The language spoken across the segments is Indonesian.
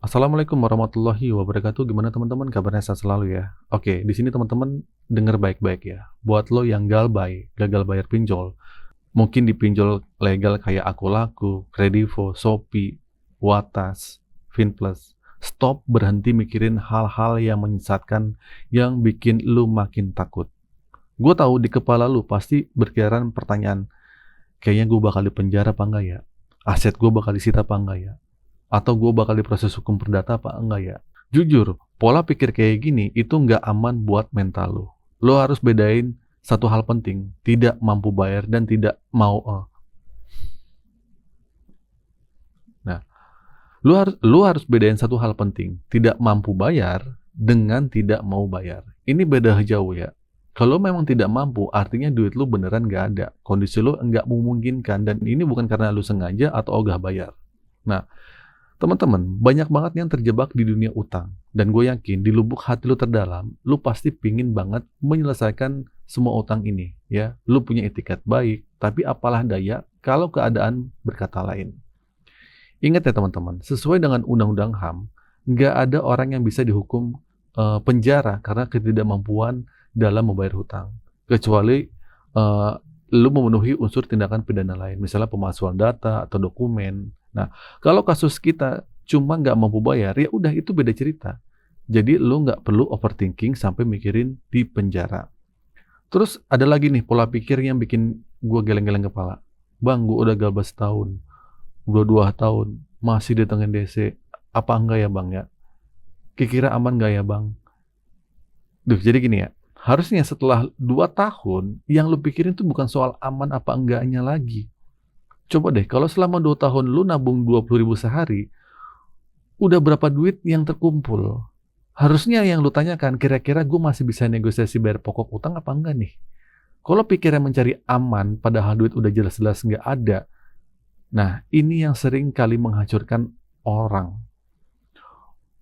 Assalamualaikum warahmatullahi wabarakatuh. Gimana teman-teman? Kabarnya sehat selalu ya. Oke, di sini teman-teman denger baik-baik ya. Buat lo yang gagal bayar pinjol, mungkin di pinjol legal kayak Akulaku, Kredivo, Shopee, Watas, Finplus. Stop berhenti mikirin hal-hal yang menyesatkan yang bikin lu makin takut. Gue tahu di kepala lu pasti berkeliaran pertanyaan, kayaknya gue bakal dipenjara apa enggak ya? Aset gue bakal disita apa enggak ya? Atau gue bakal diproses hukum perdata apa enggak ya? Jujur, pola pikir kayak gini itu nggak aman buat mental lo. Lo harus bedain satu hal penting, tidak mampu bayar dan tidak mau. Nah, lo harus bedain satu hal penting, tidak mampu bayar dengan tidak mau bayar. Ini beda jauh ya. Kalau memang tidak mampu, artinya duit lo beneran nggak ada. Kondisi lo nggak memungkinkan dan ini bukan karena lo sengaja atau ogah bayar. Nah, teman-teman, banyak banget yang terjebak di dunia utang. Dan gue yakin di lubuk hati lu terdalam, lu pasti pingin banget menyelesaikan semua utang ini. Ya, lu punya etikat baik, tapi apalah daya kalau keadaan berkata lain. Ingat ya teman-teman, sesuai dengan Undang-Undang HAM, nggak ada orang yang bisa dihukum penjara karena ketidakmampuan dalam membayar hutang. Kecuali lu memenuhi unsur tindakan pidana lain, misalnya pemalsuan data atau dokumen. Nah, kalau kasus kita cuma nggak mampu bayar, ya udah itu beda cerita. Jadi lu nggak perlu overthinking sampai mikirin di penjara. Terus ada lagi nih pola pikir yang bikin gue geleng-geleng kepala. Bang, gue udah galbas setahun, udah 2 tahun, masih datengin DC. Apa enggak ya bang ya? Kira-kira aman nggak ya bang? Duh, jadi gini ya. Harusnya setelah 2 tahun, yang lu pikirin tuh bukan soal aman apa enggaknya lagi. Coba deh, kalau selama 2 tahun lu nabung 20.000 sehari, udah berapa duit yang terkumpul? Harusnya yang lu tanyakan, kira-kira gue masih bisa negosiasi bayar pokok utang apa enggak nih? Kalau pikirnya mencari aman, padahal duit udah jelas-jelas nggak ada. Nah, ini yang sering kali menghancurkan orang.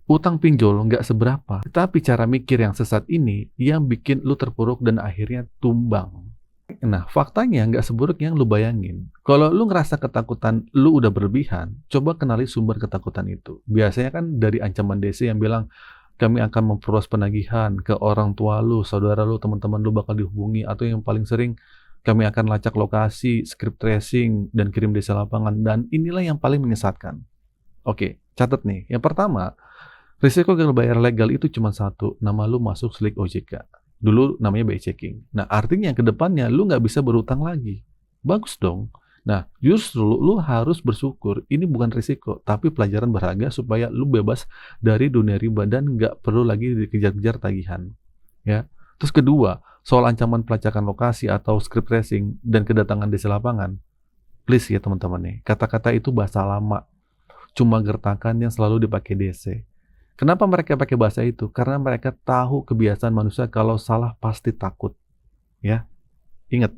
Utang pinjol nggak seberapa, tapi cara mikir yang sesat ini yang bikin lu terpuruk dan akhirnya tumbang. Nah, faktanya nggak seburuk yang lu bayangin. Kalau lu ngerasa ketakutan lu udah berlebihan, coba kenali sumber ketakutan itu. Biasanya kan dari ancaman DC yang bilang, kami akan memperluas penagihan ke orang tua lu, saudara lu, teman-teman lu bakal dihubungi, atau yang paling sering, kami akan lacak lokasi, script tracing, dan kirim desa lapangan. Dan inilah yang paling menyesatkan. Oke, catat nih. Yang pertama, risiko gagal bayar legal itu cuma satu, nama lu masuk slik OJK. Dulu namanya BI checking. Nah, artinya ke depannya lu nggak bisa berutang lagi. Bagus dong. Nah, justru lu harus bersyukur ini bukan risiko, tapi pelajaran berharga supaya lu bebas dari dunia riba dan nggak perlu lagi dikejar-kejar tagihan. Ya. Terus kedua, soal ancaman pelacakan lokasi atau script tracing dan kedatangan desa lapangan. Please ya teman-teman nih, kata-kata itu bahasa lama. Cuma gertakan yang selalu dipakai DC. Kenapa mereka pakai bahasa itu? Karena mereka tahu kebiasaan manusia kalau salah pasti takut. Ya, ingat.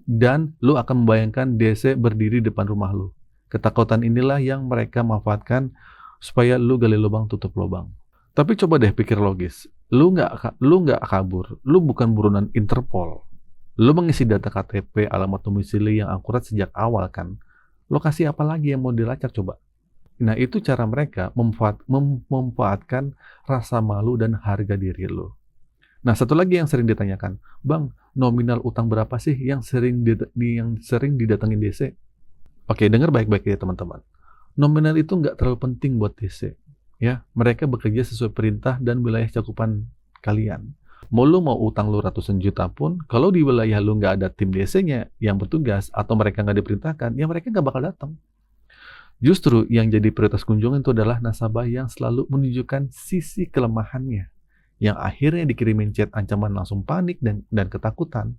Dan lu akan membayangkan DC berdiri depan rumah lu. Ketakutan inilah yang mereka manfaatkan supaya lu gali lubang tutup lubang. Tapi coba deh pikir logis. Lu nggak kabur. Lu bukan buronan Interpol. Lu mengisi data KTP, alamat domisili yang akurat sejak awal kan. Lokasi apa lagi yang mau dilacak coba? Nah, itu cara mereka memanfaatkan rasa malu dan harga diri lo. Nah, satu lagi yang sering ditanyakan, Bang, nominal utang berapa sih yang sering didatengin DC? Oke, dengar baik-baik ya teman-teman. Nominal itu nggak terlalu penting buat DC. Ya, mereka bekerja sesuai perintah dan wilayah cakupan kalian. Mau utang lu ratusan juta pun, kalau di wilayah lu nggak ada tim DC-nya yang bertugas atau mereka nggak diperintahkan, ya mereka nggak bakal datang. Justru yang jadi prioritas kunjungan itu adalah nasabah yang selalu menunjukkan sisi kelemahannya, yang akhirnya dikirimin chat ancaman langsung panik dan ketakutan.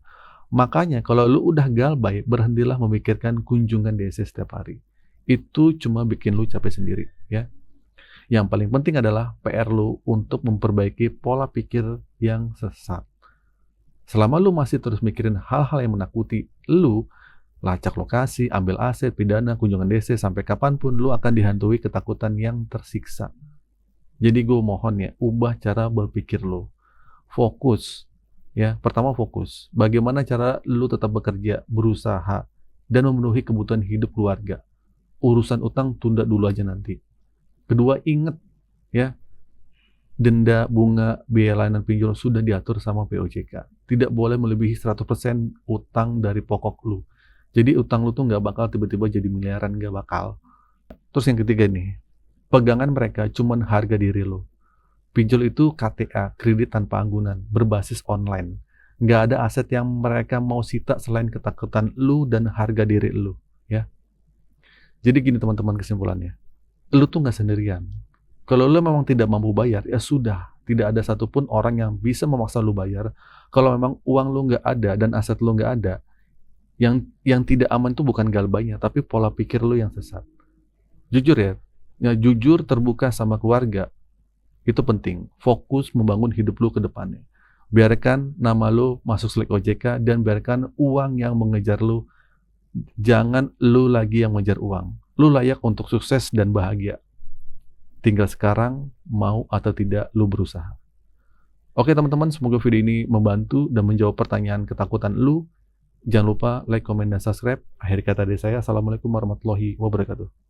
Makanya kalau lu udah galbay, berhentilah memikirkan kunjungan DC setiap hari. Itu cuma bikin lu capek sendiri, ya. Yang paling penting adalah PR lu untuk memperbaiki pola pikir yang sesat. Selama lu masih terus mikirin hal-hal yang menakuti lu, lacak lokasi, ambil aset, pidana, kunjungan DC, sampai kapanpun lu akan dihantui ketakutan yang tersiksa. Jadi gue mohon ya, ubah cara berpikir lu. Fokus. Ya, pertama fokus. Bagaimana cara lu tetap bekerja, berusaha, dan memenuhi kebutuhan hidup keluarga. Urusan utang tunda dulu aja nanti. Kedua, ingat ya, denda, bunga, biaya layanan pinjol sudah diatur sama POJK. Tidak boleh melebihi 100% utang dari pokok lu. Jadi utang lu tuh nggak bakal tiba-tiba jadi miliaran, nggak bakal. Terus yang ketiga nih, pegangan mereka cuman harga diri lu. Pinjol itu KTA, kredit tanpa anggunan, berbasis online. Nggak ada aset yang mereka mau sita selain ketakutan lu dan harga diri lu. Ya. Jadi gini teman-teman kesimpulannya. Lu tuh nggak sendirian. Kalau lu memang tidak mampu bayar, ya sudah. Tidak ada satupun orang yang bisa memaksa lu bayar. Kalau memang uang lu nggak ada dan aset lu nggak ada, yang tidak aman itu bukan galbanya, tapi pola pikir lu yang sesat. Jujur ya jujur terbuka sama keluarga, itu penting. Fokus membangun hidup lu ke depannya. Biarkan nama lu masuk selek OJK dan biarkan uang yang mengejar lu. Jangan lu lagi yang mengejar uang. Lu layak untuk sukses dan bahagia. Tinggal sekarang, mau atau tidak lu berusaha. Oke teman-teman, semoga video ini membantu dan menjawab pertanyaan ketakutan lu. Jangan lupa like, comment, dan subscribe. Akhir kata dari saya, Assalamualaikum warahmatullahi wabarakatuh.